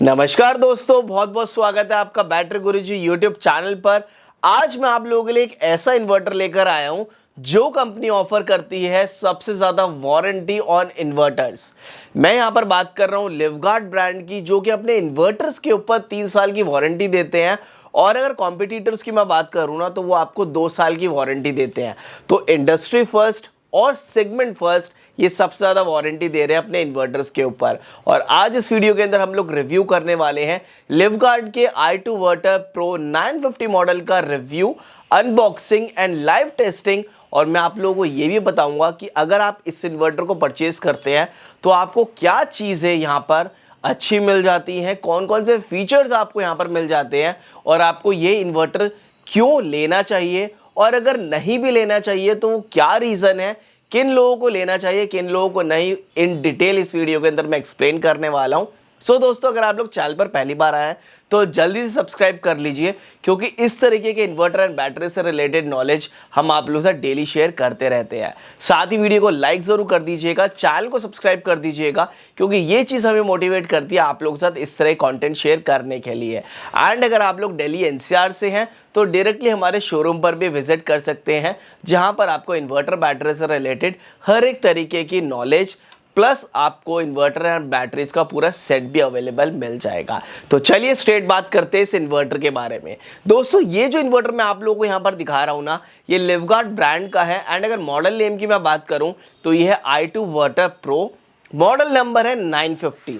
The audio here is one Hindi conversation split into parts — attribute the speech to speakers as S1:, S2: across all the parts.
S1: नमस्कार दोस्तों, बहुत बहुत स्वागत है आपका बैटरी गुरुजी यूट्यूब चैनल पर। आज मैं आप लोगों के लिए एक ऐसा इन्वर्टर लेकर आया हूं जो कंपनी ऑफर करती है सबसे ज्यादा वारंटी ऑन इन्वर्टर्स। मैं यहां पर बात कर रहा हूं लिवगार्ड ब्रांड की, जो कि अपने इन्वर्टर्स के ऊपर 3 साल की वारंटी देते हैं। और अगर कॉम्पिटिटर्स की मैं बात करूं ना, तो वो आपको 2 साल की वारंटी देते हैं। तो इंडस्ट्री फर्स्ट और सेगमेंट फर्स्ट ये सबसे ज्यादा वारंटी दे रहे हैं अपने इन्वर्टर्स के ऊपर। और आज इस वीडियो के अंदर हम लोग रिव्यू करने वाले हैं लिवगार्ड के i2 वर्टर प्रो 950 मॉडल का review, unboxing and live testing. और मैं आप लोगों को ये भी बताऊंगा कि अगर आप इस इन्वर्टर को परचेज करते हैं तो आपको क्या चीजें यहां पर अच्छी मिल जाती हैं, कौन कौन से फीचर्स आपको यहां पर मिल जाते हैं, और आपको ये इन्वर्टर क्यों लेना चाहिए, और अगर नहीं भी लेना चाहिए तो वो क्या रीजन है, किन लोगों को लेना चाहिए किन लोगों को नहीं, इन डिटेल इस वीडियो के अंदर मैं एक्सप्लेन करने वाला हूं। सो दोस्तों, अगर आप लोग चैनल पर पहली बार आए हैं तो जल्दी से सब्सक्राइब कर लीजिए, क्योंकि इस तरीके के इन्वर्टर एंड बैटरी से रिलेटेड नॉलेज हम आप लोगों से डेली शेयर करते रहते हैं। साथ ही वीडियो को लाइक जरूर कर दीजिएगा, चैनल को सब्सक्राइब कर दीजिएगा, क्योंकि ये चीज़ हमें मोटिवेट करती है आप लोगों के साथ इस तरह कंटेंट शेयर करने के लिए। एंड अगर आप लोग दिल्ली एनसीआर से हैं तो डायरेक्टली हमारे शोरूम पर भी विजिट कर सकते हैं, जहां पर आपको इन्वर्टर बैटरी से रिलेटेड हर एक तरीके की नॉलेज प्लस आपको इन्वर्टर एंड बैटरीज का पूरा सेट भी अवेलेबल मिल जाएगा। तो चलिए स्ट्रेट बात करते हैं इस इन्वर्टर के बारे में। दोस्तों, ये जो इन्वर्टर मैं आप लोगों को यहाँ पर दिखा रहा हूँ ना, ये लिवगार्ड ब्रांड का है। एंड अगर मॉडल नेम की मैं बात करूँ तो ये है i2 वर्टर प्रो, मॉडल नंबर है 950।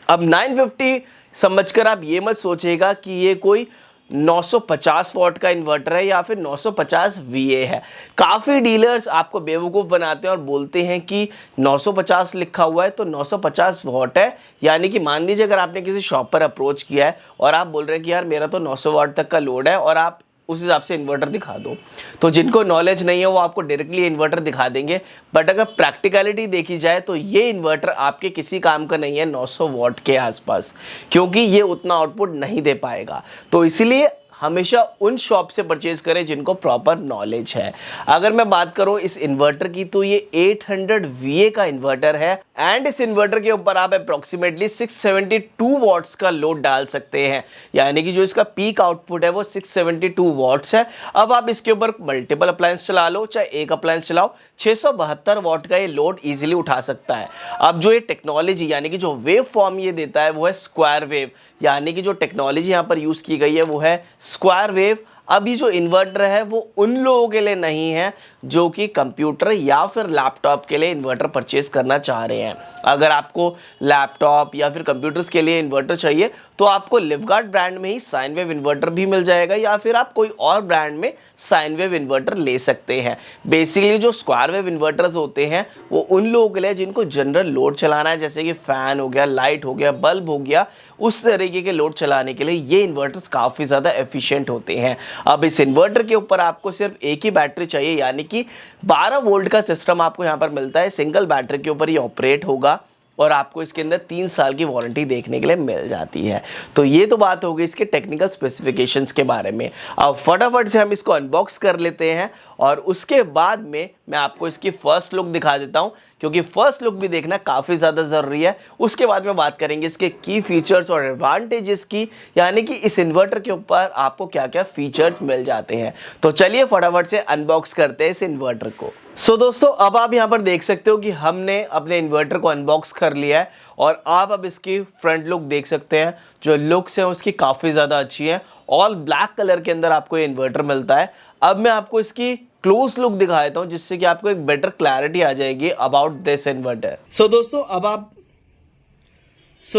S1: अब 950 समझकर आप ये मत सोचिएगा कि ये कोई 950 वॉट का इन्वर्टर है या फिर 950 VA है। काफ़ी डीलर्स आपको बेवकूफ़ बनाते हैं और बोलते हैं कि 950 लिखा हुआ है तो 950 वॉट है। यानी कि मान लीजिए अगर आपने किसी शॉप पर अप्रोच किया है और आप बोल रहे हैं कि यार मेरा तो 900 वॉट तक का लोड है और आप उस हिसाब से इन्वर्टर दिखा दो, तो जिनको नॉलेज नहीं है वो आपको डायरेक्टली इन्वर्टर दिखा देंगे। बट अगर प्रैक्टिकलिटी देखी जाए तो ये इन्वर्टर आपके किसी काम का नहीं है 900 वॉट के आसपास, क्योंकि ये उतना आउटपुट नहीं दे पाएगा। तो इसलिए हमेशा उन शॉप से परचेज करें जिनको प्रॉपर नॉलेज है। अगर मैं बात करूं इस इन्वर्टर की तो ये 800 VA का इन्वर्टर है। एंड इस इन्वर्टर के ऊपर आप अप्रोक्सीमेटली 672 वॉट्स का लोड डाल सकते हैं, यानी कि जो इसका पीक आउटपुट है वो 672 वॉट्स है। अब आप इसके ऊपर मल्टीपल अप्लायंस चला लो, चाहे एक अप्लायंस चलाओ, 672 वॉट का ये लोड इजीली उठा सकता है। अब जो ये टेक्नोलॉजी यानी कि जो वेव फॉर्म ये देता है वो है स्क्वायर वेव, यानी कि जो टेक्नोलॉजी यहाँ पर यूज़ की गई है वो है स्क्वायर वेव। अब ये जो इन्वर्टर है वो उन लोगों के लिए नहीं है जो कि कंप्यूटर या फिर लैपटॉप के लिए इन्वर्टर परचेज करना चाह रहे हैं। अगर आपको लैपटॉप या फिर कंप्यूटर्स के लिए इन्वर्टर चाहिए तो आपको लिवगार्ड ब्रांड में ही साइन वेव इन्वर्टर भी मिल जाएगा, या फिर आप कोई और ब्रांड में साइन वेव इन्वर्टर ले सकते हैं। बेसिकली जो स्क्वायर वेव इन्वर्टर्स होते हैं वो उन लोगों के लिए जिनको जनरल लोड चलाना है, जैसे कि फैन हो गया, लाइट हो गया, बल्ब हो गया, उस तरीके के लोड चलाने के लिए ये इन्वर्टर्स काफ़ी ज़्यादा एफिशिएंट होते हैं। अब इस इन्वर्टर के ऊपर आपको सिर्फ एक ही बैटरी चाहिए, यानी कि 12 वोल्ट का सिस्टम आपको यहाँ पर मिलता है। सिंगल बैटरी के ऊपर ये ऑपरेट होगा और आपको इसके अंदर 3 साल की वारंटी देखने के लिए मिल जाती है। तो ये तो बात हो गई इसके टेक्निकल स्पेसिफिकेशंस के बारे में। अब फटाफट से हम इसको अनबॉक्स कर लेते हैं और उसके बाद में मैं आपको इसकी फर्स्ट लुक दिखा देता हूं, क्योंकि फर्स्ट लुक भी देखना काफ़ी ज़्यादा ज़रूरी है। उसके बाद में बात करेंगे इसके की फीचर्स और एडवांटेजेस की, यानी कि इस इन्वर्टर के ऊपर आपको क्या क्या फीचर्स मिल जाते हैं। तो चलिए फटाफट से अनबॉक्स करते हैं इस इन्वर्टर को। सो दोस्तों, अब आप यहाँ पर देख सकते हो कि हमने अपने इन्वर्टर को अनबॉक्स कर लिया है और आप अब इसकी फ्रंट लुक देख सकते हैं। जो लुक्स है उसकी काफ़ी ज़्यादा अच्छी है। ऑल ब्लैक कलर के अंदर आपको ये इन्वर्टर मिलता है। अब मैं आपको इसकी क्लोज लुक दिखा देता हूं, जिससे कि आपको एक बेटर क्लैरिटी आ जाएगी अबाउट दिस इन्वर्टर। सो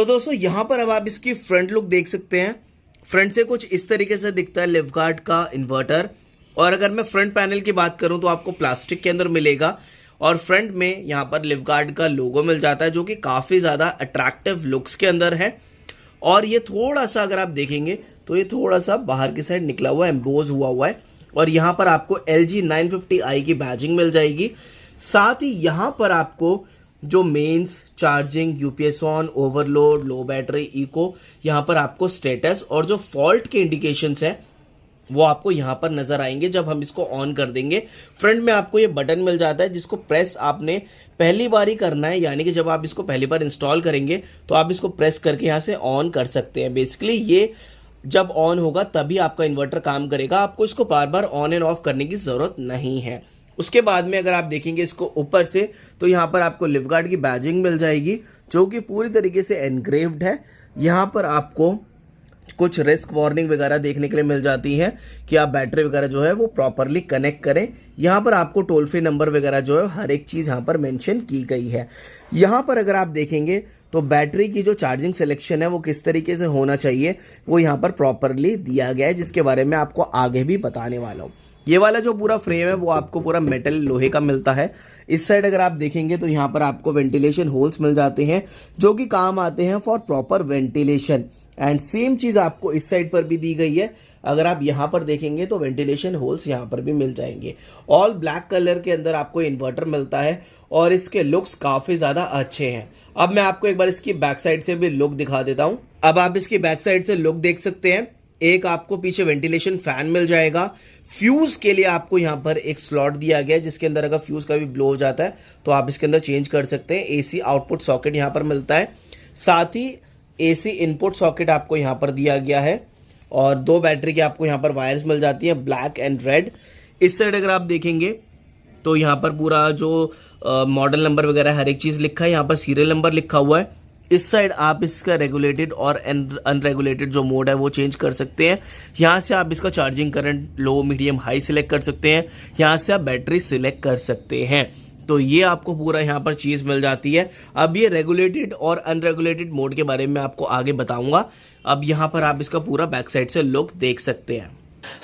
S1: दोस्तों यहां पर अब आप इसकी फ्रंट लुक देख सकते हैं। फ्रंट से कुछ इस तरीके से दिखता है लिवगार्ड का इन्वर्टर। और अगर मैं फ्रंट पैनल की बात करूं तो आपको प्लास्टिक के अंदर मिलेगा और फ्रंट में यहां पर लिवगार्ड का लोगो मिल जाता है, जो कि काफ़ी ज़्यादा अट्रैक्टिव लुक्स के अंदर है। और ये थोड़ा सा अगर आप देखेंगे तो ये थोड़ा सा बाहर की साइड निकला हुआ है, एम्बोज हुआ है। और यहाँ पर आपको LG 950i की बैजिंग मिल जाएगी। साथ ही यहाँ पर आपको जो mains, charging, UPS on, overload, low battery, eco, यहाँ पर आपको स्टेटस और जो फॉल्ट के इंडिकेशंस हैं वो आपको यहाँ पर नजर आएंगे जब हम इसको ऑन कर देंगे। फ्रंट में आपको ये बटन मिल जाता है जिसको प्रेस आपने पहली बार ही करना है, यानी कि जब आप इसको पहली बार इंस्टॉल करेंगे तो आप इसको प्रेस करके यहाँ से ऑन कर सकते हैं। बेसिकली ये जब ऑन होगा तभी आपका इन्वर्टर काम करेगा, आपको इसको बार बार ऑन एंड ऑफ करने की जरूरत नहीं है। उसके बाद में अगर आप देखेंगे इसको ऊपर से तो यहाँ पर आपको लिवगार्ड की बैजिंग मिल जाएगी जो कि पूरी तरीके से एनग्रेव्ड है। यहाँ पर आपको कुछ रिस्क वार्निंग वगैरह देखने के लिए मिल जाती है कि आप बैटरी वगैरह जो है वो प्रॉपरली कनेक्ट करें। यहाँ पर आपको टोल फ्री नंबर वगैरह जो है हर एक चीज़ यहाँ पर मेंशन की गई है। यहाँ पर अगर आप देखेंगे तो बैटरी की जो चार्जिंग सिलेक्शन है वो किस तरीके से होना चाहिए वो यहाँ पर प्रॉपरली दिया गया है, जिसके बारे में आपको आगे भी बताने वाला हूँ। ये वाला जो पूरा फ्रेम है वो आपको पूरा मेटल लोहे का मिलता है। इस साइड अगर आप देखेंगे तो यहाँ पर आपको वेंटिलेशन होल्स मिल जाते हैं जो कि काम आते हैं for proper ventilation. And same चीज़ आपको इस साइड पर भी दी गई है। अगर आप यहाँ पर देखेंगे तो वेंटिलेशन होल्स यहाँ पर भी मिल जाएंगे। ऑल ब्लैक कलर के अंदर आपको इन्वर्टर मिलता है और इसके लुक्स काफ़ी ज़्यादा अच्छे हैं। अब मैं आपको एक बार इसकी बैक साइड से भी लुक दिखा देता हूँ। अब आप इसकी बैक साइड से लुक देख सकते हैं। एक आपको पीछे वेंटिलेशन फैन मिल जाएगा। फ्यूज के लिए आपको यहाँ पर एक स्लॉट दिया गया है जिसके अंदर अगर फ्यूज का भी ब्लो हो जाता है तो आप इसके अंदर चेंज कर सकते हैं। एसी आउटपुट सॉकेट यहाँ पर मिलता है, साथ ही एसी इनपुट सॉकेट आपको यहाँ पर दिया गया है और 2 बैटरी के आपको यहाँ पर वायर्स मिल जाती है, ब्लैक एंड रेड। इस साइड अगर आप देखेंगे तो यहाँ पर पूरा जो मॉडल नंबर वगैरह हर एक चीज़ लिखा है, यहाँ पर सीरियल नंबर लिखा हुआ है। इस साइड आप इसका रेगुलेटेड और अनरेगुलेटेड जो मोड है वो चेंज कर सकते हैं। यहाँ से आप इसका चार्जिंग करंट लो, मीडियम, हाई सिलेक्ट कर सकते हैं। यहाँ से आप बैटरी सिलेक्ट कर सकते हैं। तो ये आपको पूरा यहाँ पर चीज़ मिल जाती है। अब ये रेगुलेटेड और अनरेगुलेटेड मोड के बारे में आपको आगे बताऊंगा। अब यहाँ पर आप इसका पूरा बैक साइड से लुक देख सकते हैं।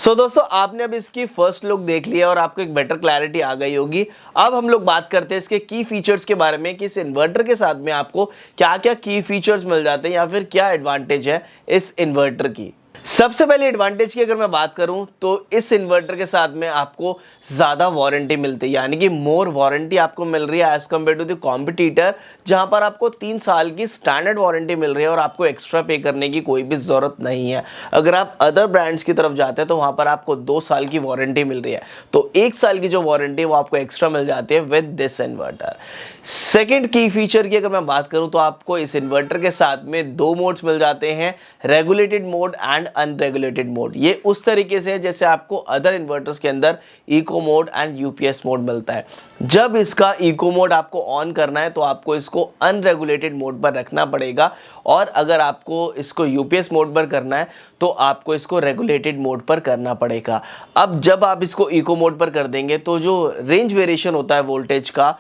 S1: दोस्तों आपने अब इसकी फर्स्ट लुक देख लिया और आपको एक बेटर क्लैरिटी आ गई होगी। अब हम लोग बात करते हैं इसके की फीचर्स के बारे में कि इस इन्वर्टर के साथ में आपको क्या क्या की फीचर्स मिल जाते हैं या फिर क्या एडवांटेज है इस इन्वर्टर की। सबसे पहले एडवांटेज की अगर मैं बात करूं तो इस इन्वर्टर के साथ में आपको ज़्यादा वारंटी मिलती है, यानी कि मोर वारंटी आपको मिल रही है as compare to the competitor, जहां पर आपको 3 साल की स्टैंडर्ड वारंटी मिल रही है और आपको एक्स्ट्रा पे करने की कोई भी ज़रूरत नहीं है। अगर आप अदर ब्रांड्स की तरफ जाते हैं तो वहां पर आपको 2 साल की वारंटी मिल रही है, तो 1 साल की जो वारंटी है वो आपको एक्स्ट्रा मिल जाती है विद दिस इन्वर्टर। सेकेंड की फीचर की अगर मैं बात करूँ तो आपको इस इन्वर्टर के साथ में 2 मोड्स मिल जाते हैं, regulated mode and unregulated mode. ये उस तरीके से है जैसे आपको अदर इन्वर्टर्स के अंदर eco mode and UPS mode मिलता है। जब इसका इको मोड आपको ऑन करना है तो आपको इसको अनरेगुलेटेड मोड पर रखना पड़ेगा, और अगर आपको इसको यूपीएस मोड पर करना है तो आपको इसको रेगुलेटेड मोड पर करना पड़ेगा। अब जब आप इसको इको मोड पर कर देंगे तो जो रेंज वेरिएशन होता है वोल्टेज का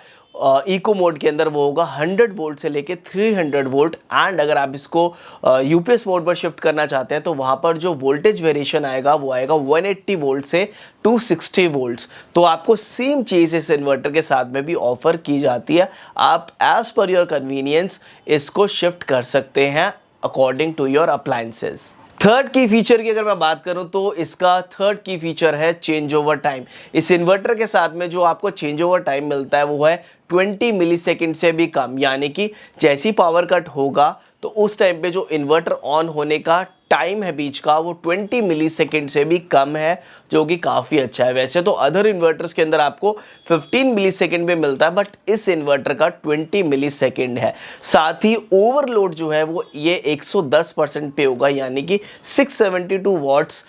S1: इको मोड के अंदर वो होगा 100 वोल्ट से लेके 300 वोल्ट, एंड अगर आप इसको यूपीएस मोड पर शिफ्ट करना चाहते हैं तो वहां पर जो वोल्टेज वेरिएशन आएगा वो आएगा 180 वोल्ट से 260 वोल्ट्स। तो आपको सेम चीज इस इन्वर्टर के साथ में भी ऑफर की जाती है। आप एज पर योर कन्वीनियंस इसको शिफ्ट कर सकते हैं according to your appliances. Third की फीचर की अगर मैं बात करूं तो इसका थर्ड की फीचर है चेंज ओवर टाइम। इस इन्वर्टर के साथ में जो आपको चेंज ओवर टाइम मिलता है वो है 20 मिली सेकेंड से भी कम, यानी कि जैसी पावर कट होगा तो उस टाइम पे जो इन्वर्टर ऑन होने का टाइम है बीच का वो 20 मिली सेकेंड से भी कम है, जो कि काफ़ी अच्छा है। वैसे तो अदर इन्वर्टर्स के अंदर आपको 15 मिली सेकेंड में मिलता है, बट इस इन्वर्टर का 20 मिली सेकेंड है। साथ ही ओवरलोड जो है वो ये 110% पे होगा, यानी कि 672 वॉट्स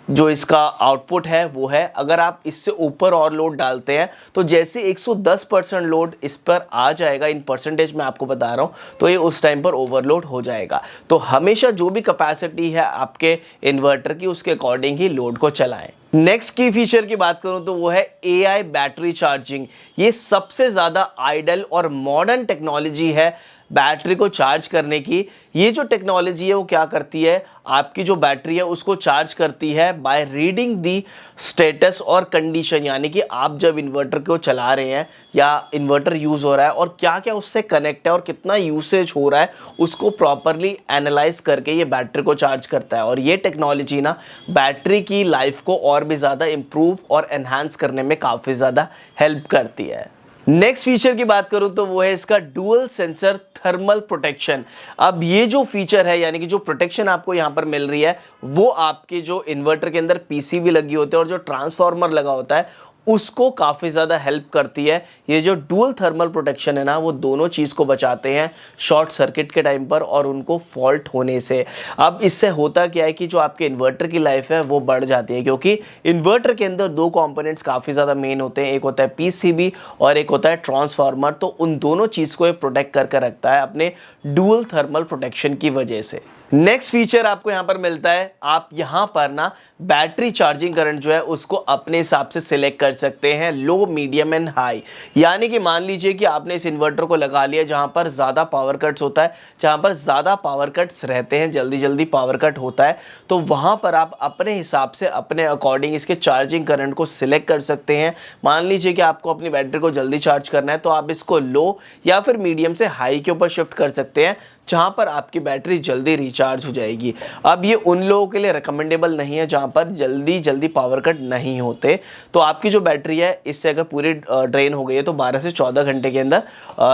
S1: जो इसका आउटपुट है वो है। अगर आप इससे ऊपर और लोड डालते हैं तो जैसे 110% लोड इस पर आ जाएगा, इन परसेंटेज में आपको बता रहा हूँ, तो ये उस टाइम पर ओवरलोड हो जाएगा। तो हमेशा जो भी कैपेसिटी है आपके इन्वर्टर की उसके अकॉर्डिंग ही लोड को चलाएं। नेक्स्ट की फीचर की बात करूं तो वो है AI बैटरी चार्जिंग। ये सबसे ज़्यादा आइडल और मॉडर्न टेक्नोलॉजी है बैटरी को चार्ज करने की। ये जो टेक्नोलॉजी है वो क्या करती है, आपकी जो बैटरी है उसको चार्ज करती है बाय रीडिंग दी स्टेटस और कंडीशन, यानी कि आप जब इन्वर्टर को चला रहे हैं या इन्वर्टर यूज़ हो रहा है और क्या क्या उससे कनेक्ट है और कितना यूसेज हो रहा है उसको प्रॉपरली एनालाइज करके ये बैटरी को चार्ज करता है। और ये टेक्नोलॉजी ना बैटरी की लाइफ को और भी ज़्यादा इम्प्रूव और एनहांस करने में काफ़ी ज़्यादा हेल्प करती है। नेक्स्ट फीचर की बात करूं तो वो है इसका डुअल सेंसर थर्मल प्रोटेक्शन। अब ये जो फीचर है यानी कि जो प्रोटेक्शन आपको यहां पर मिल रही है वो आपके जो इन्वर्टर के अंदर पीसीबी लगी होती है और जो ट्रांसफार्मर लगा होता है उसको काफ़ी ज़्यादा हेल्प करती है। ये जो डुअल थर्मल प्रोटेक्शन है ना वो दोनों चीज़ को बचाते हैं शॉर्ट सर्किट के टाइम पर और उनको फॉल्ट होने से। अब इससे होता क्या है कि जो आपके इन्वर्टर की लाइफ है वो बढ़ जाती है, क्योंकि इन्वर्टर के अंदर दो कंपोनेंट्स काफ़ी ज़्यादा मेन होते हैं, एक होता है पीसीबी और एक होता है ट्रांसफार्मर। तो उन दोनों चीज़ को ये प्रोटेक्ट करके रखता है अपने डुअल थर्मल प्रोटेक्शन की वजह से। नेक्स्ट फीचर आपको यहां पर मिलता है, आप यहां पर ना बैटरी चार्जिंग करंट जो है उसको अपने हिसाब से सिलेक्ट कर सकते हैं, लो मीडियम एंड हाई। यानी कि मान लीजिए कि आपने इस इन्वर्टर को लगा लिया जहां पर ज़्यादा पावर कट्स होता है, जहां पर ज़्यादा पावर कट्स रहते हैं, जल्दी जल्दी पावर कट होता है, तो वहां पर आप अपने हिसाब से अपने अकॉर्डिंग इसके चार्जिंग करंट को सिलेक्ट कर सकते हैं। मान लीजिए कि आपको अपनी बैटरी को जल्दी चार्ज करना है तो आप इसको लो या फिर मीडियम से हाई के ऊपर शिफ्ट कर सकते हैं, जहां पर आपकी बैटरी जल्दी रिचार्ज हो जाएगी। अब ये उन लोगों के लिए रिकमेंडेबल नहीं है जहां पर जल्दी जल्दी पावर कट नहीं होते। तो आपकी जो बैटरी है इससे अगर पूरी ड्रेन हो गई है तो 12 से 14 घंटे के अंदर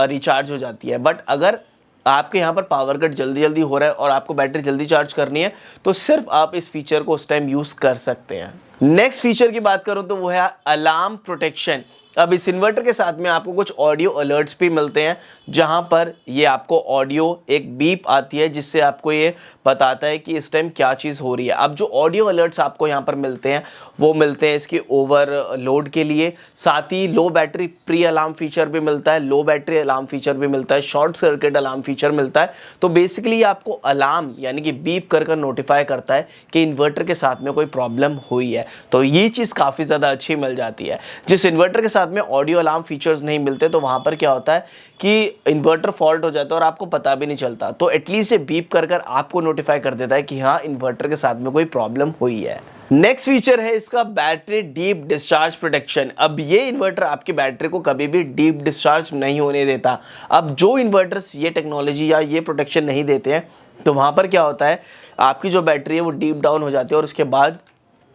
S1: रिचार्ज हो जाती है। बट अगर आपके यहाँ पर पावर कट जल्दी जल्दी हो रहा है और आपको बैटरी जल्दी चार्ज करनी है तो सिर्फ आप इस फीचर को उस टाइम यूज़ कर सकते हैं। नेक्स्ट फीचर की बात करूं तो वो है अलार्म प्रोटेक्शन। अब इस इन्वर्टर के साथ में आपको कुछ ऑडियो अलर्ट्स भी मिलते हैं, जहां पर ये आपको ऑडियो एक बीप आती है जिससे आपको ये बताता है कि इस टाइम क्या चीज़ हो रही है। अब जो ऑडियो अलर्ट्स आपको यहां पर मिलते हैं वो मिलते हैं इसकी ओवरलोड के लिए, साथ ही लो बैटरी प्री अलार्म फीचर भी मिलता है, लो बैटरी अलार्म फीचर भी मिलता है, शॉर्ट सर्किट अलार्म फीचर मिलता है। तो बेसिकली आपको अलार्म यानी कि बीप कर नोटिफाई करता है कि इन्वर्टर के साथ में कोई प्रॉब्लम हुई है। तो ये चीज़ काफ़ी ज़्यादा अच्छी मिल जाती है। जिस इन्वर्टर के साथ में ऑडियो अलार्म फीचर्स नहीं मिलते तो वहाँ पर क्या होता है कि इन्वर्टर फॉल्ट हो जाता है और आपको पता भी नहीं चलता। तो एटलीस्ट ये बीप कर आपको नोटिफाई कर देता है कि हाँ इन्वर्टर के साथ में कोई प्रॉब्लम हुई है। नेक्स्ट फीचर है इसका बैटरी डीप डिस्चार्ज प्रोटेक्शन। अब ये इन्वर्टर आपकी बैटरी को कभी भी डीप डिस्चार्ज नहीं होने देता। अब जो इन्वर्टर्स ये टेक्नोलॉजी या ये प्रोटेक्शन नहीं देते हैं तो वहाँ पर क्या होता है, आपकी जो बैटरी है वो डीप डाउन हो जाती है और उसके बाद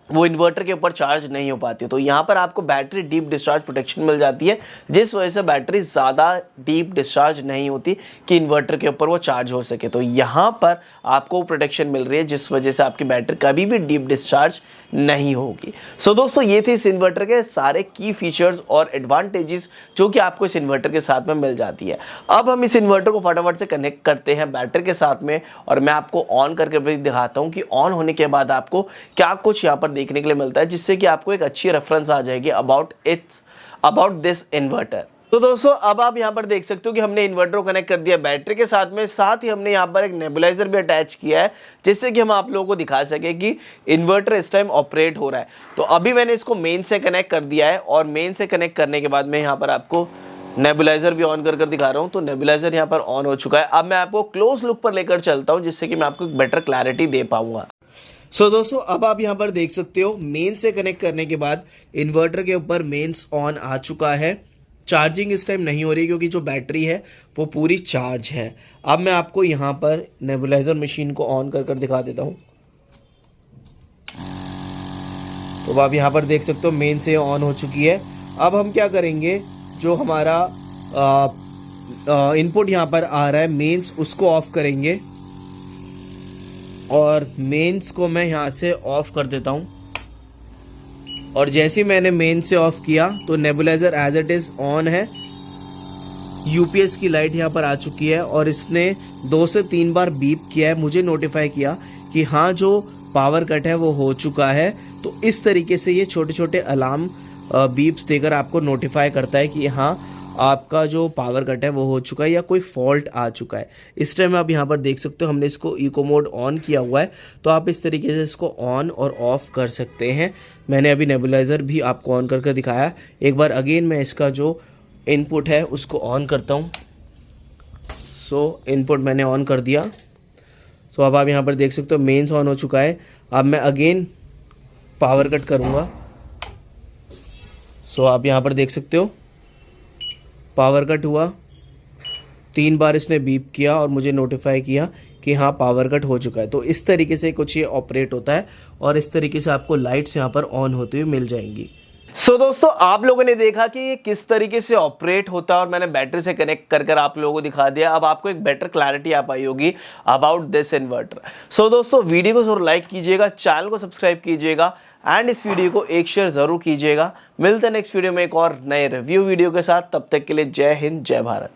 S1: वो इन्वर्टर के ऊपर चार्ज नहीं हो पाती। तो यहाँ पर आपको बैटरी डीप डिस्चार्ज प्रोटेक्शन मिल जाती है, जिस वजह से बैटरी ज़्यादा डीप डिस्चार्ज नहीं होती कि इन्वर्टर के ऊपर वो चार्ज हो सके। तो यहाँ पर आपको प्रोटेक्शन मिल रही है जिस वजह से आपकी बैटरी कभी भी डीप डिस्चार्ज नहीं होगी। सो दोस्तों ये थे इस इन्वर्टर के सारे की फीचर्स और एडवांटेजेस जो कि आपको इस इन्वर्टर के साथ में मिल जाती है। अब हम इस इन्वर्टर को फटाफट से कनेक्ट करते हैं बैटरी के साथ में और मैं आपको ऑन करके भी दिखाता हूँ कि ऑन होने के बाद आपको क्या कुछ यहाँ पर देखने के लिए मिलता है, जिससे कि आपको एक अच्छी रेफरेंस आ जाएगी अबाउट दिस इन्वर्टर। तो दोस्तों अब आप यहाँ पर देख सकते हो कि हमने इन्वर्टर को कनेक्ट कर दिया बैटरी के साथ में, साथ ही हमने यहाँ पर एक नेबुलाइजर भी अटैच किया है जिससे कि हम आप लोगों को दिखा सके कि इन्वर्टर इस टाइम ऑपरेट हो रहा है। तो अभी मैंने इसको मेन से कनेक्ट कर दिया है और मेन से कनेक्ट करने के बाद मैं यहाँ पर आपको नेबुलाइजर भी ऑन कर दिखा रहा हूँ। तो नेबुलाइजर यहाँ पर ऑन हो चुका है। अब मैं आपको क्लोज लुक पर लेकर चलता हूँ जिससे कि मैं आपको बेटर क्लैरिटी दे पाऊंगा। सो दोस्तों अब आप यहाँ पर देख सकते हो मेन से कनेक्ट करने के बाद इन्वर्टर के ऊपर मेन्स ऑन आ चुका है। चार्जिंग इस टाइम नहीं हो रही क्योंकि जो बैटरी है वो पूरी चार्ज है। अब मैं आपको यहाँ पर नेबुलाइजर मशीन को ऑन कर दिखा देता हूँ। तो आप यहाँ पर देख सकते हो मेन से ऑन हो चुकी है। अब हम क्या करेंगे, जो हमारा इनपुट यहाँ पर आ रहा है मेंस उसको ऑफ करेंगे और मेंस को मैं यहाँ से ऑफ कर देता हूँ। और जैसे ही मैंने मेन से ऑफ किया तो nebulizer as it is on है। यूपीएस की लाइट यहाँ पर आ चुकी है और इसने 2 से 3 बार बीप किया है, मुझे नोटिफाई किया कि हाँ जो पावर कट है वो हो चुका है। तो इस तरीके से ये छोटे छोटे अलार्म बीप्स देकर आपको नोटिफाई करता है कि हाँ आपका जो पावर कट है वो हो चुका है या कोई फॉल्ट आ चुका है। इस टाइम आप यहाँ पर देख सकते हो हमने इसको इको मोड ऑन किया हुआ है, तो आप इस तरीके से इसको ऑन और ऑफ कर सकते हैं। मैंने अभी नेबुलाइजर भी आपको ऑन करके दिखाया। एक बार अगेन मैं इसका जो इनपुट है उसको ऑन करता हूँ। सो इनपुट मैंने ऑन कर दिया। सो अब आप यहाँ पर देख सकते हो मेन्स ऑन हो चुका है। अब मैं अगेन पावर कट करूँगा। सो आप यहाँ पर देख सकते हो पावर कट हुआ, 3 बार इसने बीप किया और मुझे नोटिफाई किया कि हाँ पावर कट हो चुका है। तो इस तरीके से कुछ ये ऑपरेट होता है और इस तरीके से आपको लाइट्स यहाँ पर ऑन होती हुई मिल जाएंगी। दोस्तों आप लोगों ने देखा कि ये किस तरीके से ऑपरेट होता है और मैंने बैटरी से कनेक्ट कर आप लोगों को दिखा दिया। अब आपको एक बेटर क्लैरिटी आ पाई होगी अबाउट दिस इन्वर्टर। दोस्तों वीडियो को जरूर लाइक कीजिएगा, चैनल को सब्सक्राइब कीजिएगा एंड इस वीडियो को एक शेयर जरूर कीजिएगा। मिलते हैं नेक्स्ट वीडियो में एक और नए रिव्यू वीडियो के साथ। तब तक के लिए जय हिंद, जय भारत।